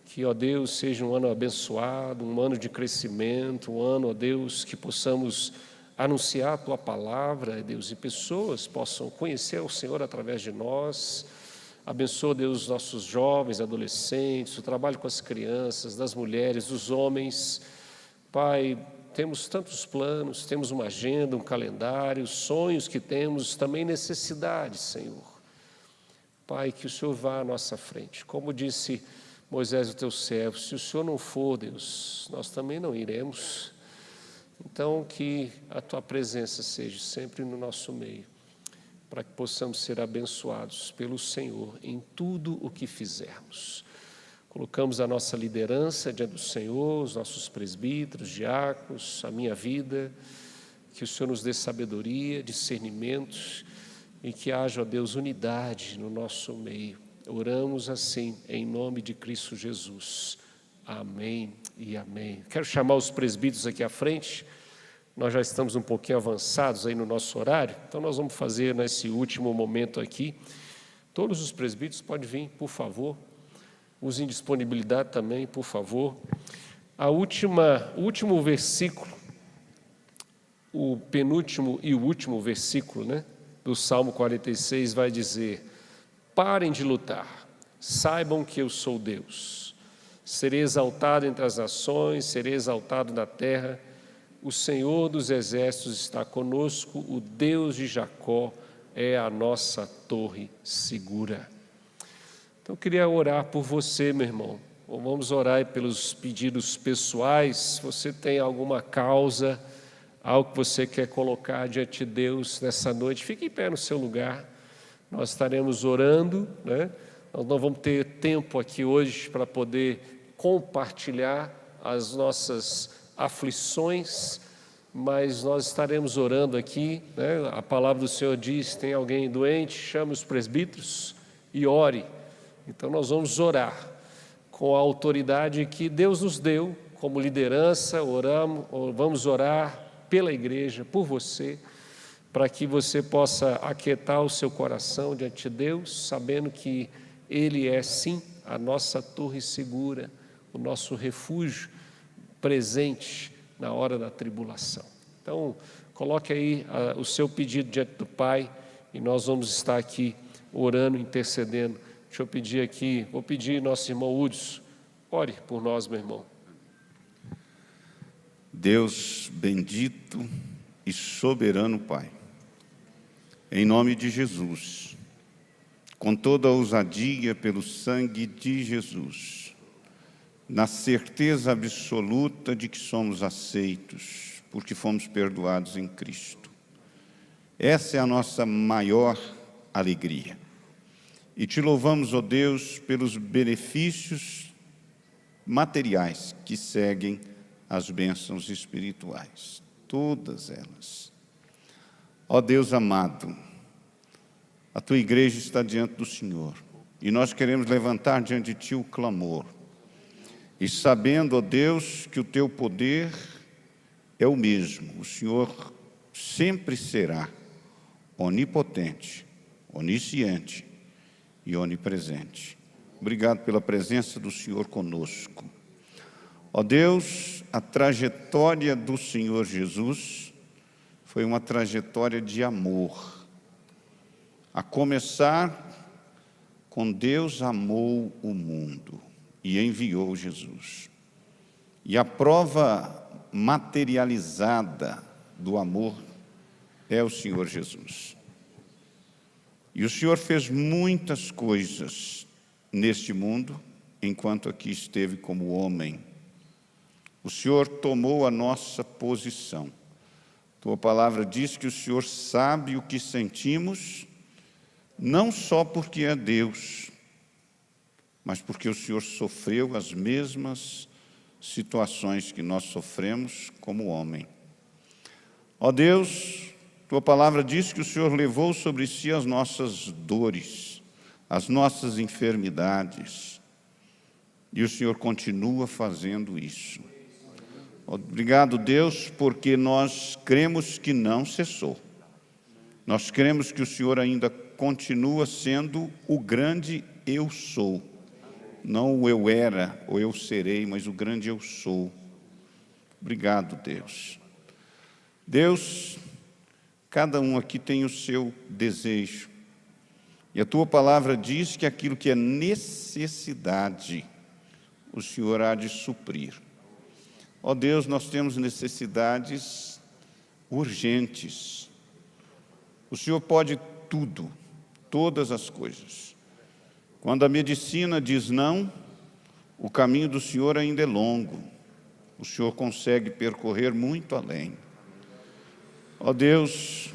que, ó Deus, seja um ano abençoado, um ano de crescimento, um ano, ó Deus, que possamos anunciar a Tua palavra, Deus, e pessoas possam conhecer o Senhor através de nós. Abençoa, Deus, os nossos jovens, adolescentes, o trabalho com as crianças, das mulheres, dos homens. Pai, temos tantos planos, temos uma agenda, um calendário, sonhos que temos, também necessidades, Senhor. Pai, que o Senhor vá à nossa frente. Como disse Moisés, o Teu servo, se o Senhor não for, Deus, nós também não iremos. Então, que a Tua presença seja sempre no nosso meio, para que possamos ser abençoados pelo Senhor em tudo o que fizermos. Colocamos a nossa liderança diante do Senhor, os nossos presbíteros, diáconos, a minha vida, que o Senhor nos dê sabedoria, discernimento e que haja, ó Deus, unidade no nosso meio. Oramos assim, em nome de Cristo Jesus. Amém e amém. Quero chamar os presbíteros aqui à frente. Nós já estamos um pouquinho avançados aí no nosso horário, então nós vamos fazer nesse último momento aqui. Todos os presbíteros podem vir, por favor. Os em disponibilidade também, por favor. O último versículo, o penúltimo e o último versículo, do Salmo 46 vai dizer: parem de lutar, saibam que eu sou Deus. Serei exaltado entre as nações, serei exaltado na terra. O Senhor dos exércitos está conosco, o Deus de Jacó é a nossa torre segura. Então, eu queria orar por você, meu irmão. Vamos orar pelos pedidos pessoais. Se você tem alguma causa, algo que você quer colocar diante de Deus nessa noite, fique em pé no seu lugar. Nós estaremos orando, Nós não vamos ter tempo aqui hoje para poder compartilhar as nossas aflições, mas nós estaremos orando aqui, A palavra do Senhor diz: tem alguém doente, chame os presbíteros e ore. Então nós vamos orar com a autoridade que Deus nos deu como liderança. Vamos orar pela igreja, por você, para que você possa aquietar o seu coração diante de Deus, sabendo que Ele é sim a nossa torre segura, o nosso refúgio presente na hora da tribulação. Então, coloque aí o seu pedido diante do Pai e nós vamos estar aqui orando, intercedendo. Deixa eu pedir aqui, vou pedir nosso irmão Hudson, ore por nós, meu irmão. Deus bendito e soberano Pai, em nome de Jesus, com toda a ousadia pelo sangue de Jesus, na certeza absoluta de que somos aceitos, porque fomos perdoados em Cristo. Essa é a nossa maior alegria. E te louvamos, ó Deus, pelos benefícios materiais que seguem as bênçãos espirituais, todas elas. Ó Deus amado, a Tua igreja está diante do Senhor, e nós queremos levantar diante de Ti o clamor, e sabendo, ó Deus, que o Teu poder é o mesmo, o Senhor sempre será onipotente, onisciente e onipresente. Obrigado pela presença do Senhor conosco. Ó Deus, a trajetória do Senhor Jesus foi uma trajetória de amor. A começar com Deus amou o mundo e enviou Jesus. E a prova materializada do amor é o Senhor Jesus. E o Senhor fez muitas coisas neste mundo, enquanto aqui esteve como homem. O Senhor tomou a nossa posição. Tua palavra diz que o Senhor sabe o que sentimos, não só porque é Deus, mas porque o Senhor sofreu as mesmas situações que nós sofremos como homem. Ó Deus, tua palavra diz que o Senhor levou sobre si as nossas dores, as nossas enfermidades, e o Senhor continua fazendo isso. Obrigado, Deus, porque nós cremos que não cessou. Nós cremos que o Senhor ainda continua sendo o grande eu sou. Não o eu era ou eu serei, mas o grande eu sou. Obrigado, Deus. Deus, cada um aqui tem o seu desejo. E a tua palavra diz que aquilo que é necessidade, o Senhor há de suprir. Ó Deus, nós temos necessidades urgentes. O Senhor pode tudo, todas as coisas. Quando a medicina diz não, o caminho do Senhor ainda é longo. O Senhor consegue percorrer muito além. Ó Deus,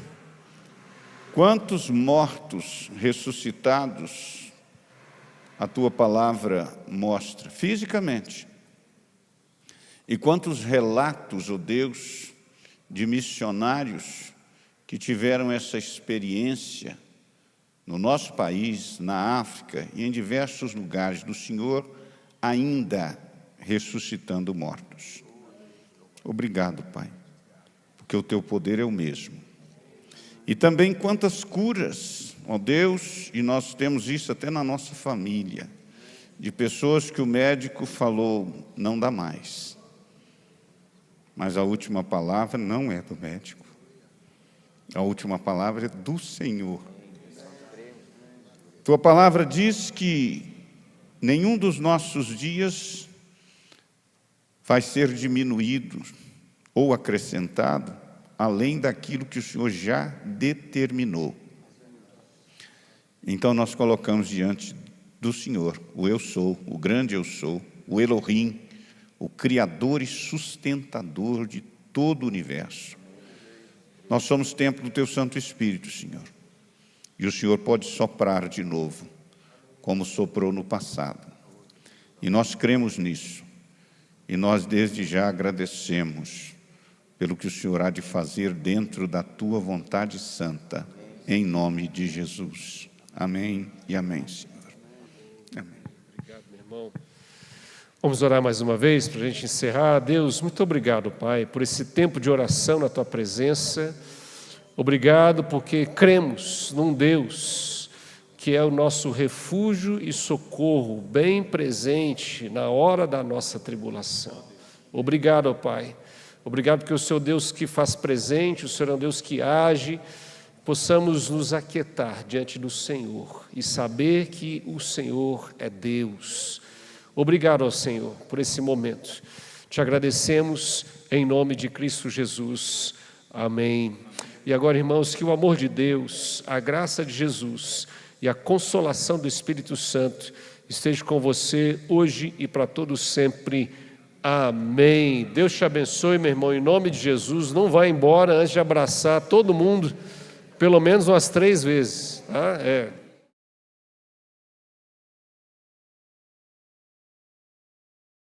quantos mortos ressuscitados a tua palavra mostra, fisicamente. E quantos relatos, ó Deus, de missionários que tiveram essa experiência no nosso país, na África e em diversos lugares do Senhor, ainda ressuscitando mortos. Obrigado, Pai, porque o teu poder é o mesmo. E também quantas curas, ó Deus, e nós temos isso até na nossa família, de pessoas que o médico falou, não dá mais. Mas a última palavra não é do médico. A última palavra é do Senhor. Tua palavra diz que nenhum dos nossos dias vai ser diminuído ou acrescentado, além daquilo que o Senhor já determinou. Então nós colocamos diante do Senhor o eu sou, o grande eu sou, o Elohim, o Criador e sustentador de todo o universo. Nós somos templo do teu Santo Espírito, Senhor. E o Senhor pode soprar de novo, como soprou no passado. E nós cremos nisso. E nós desde já agradecemos pelo que o Senhor há de fazer dentro da tua vontade santa, em nome de Jesus. Amém e amém, Senhor. Amém. Obrigado, meu irmão. Vamos orar mais uma vez para a gente encerrar. Deus, muito obrigado, Pai, por esse tempo de oração na tua presença. Obrigado porque cremos num Deus que é o nosso refúgio e socorro bem presente na hora da nossa tribulação. Obrigado, Pai. Obrigado porque o Senhor é Deus que faz presente, o Senhor é um Deus que age, possamos nos aquietar diante do Senhor e saber que o Senhor é Deus. Obrigado ao Senhor por esse momento. Te agradecemos em nome de Cristo Jesus. Amém. E agora, irmãos, que o amor de Deus, a graça de Jesus e a consolação do Espírito Santo esteja com você hoje e para todos sempre. Amém. Deus te abençoe, meu irmão, em nome de Jesus. Não vá embora antes de abraçar todo mundo, pelo menos umas 3 vezes. Tá?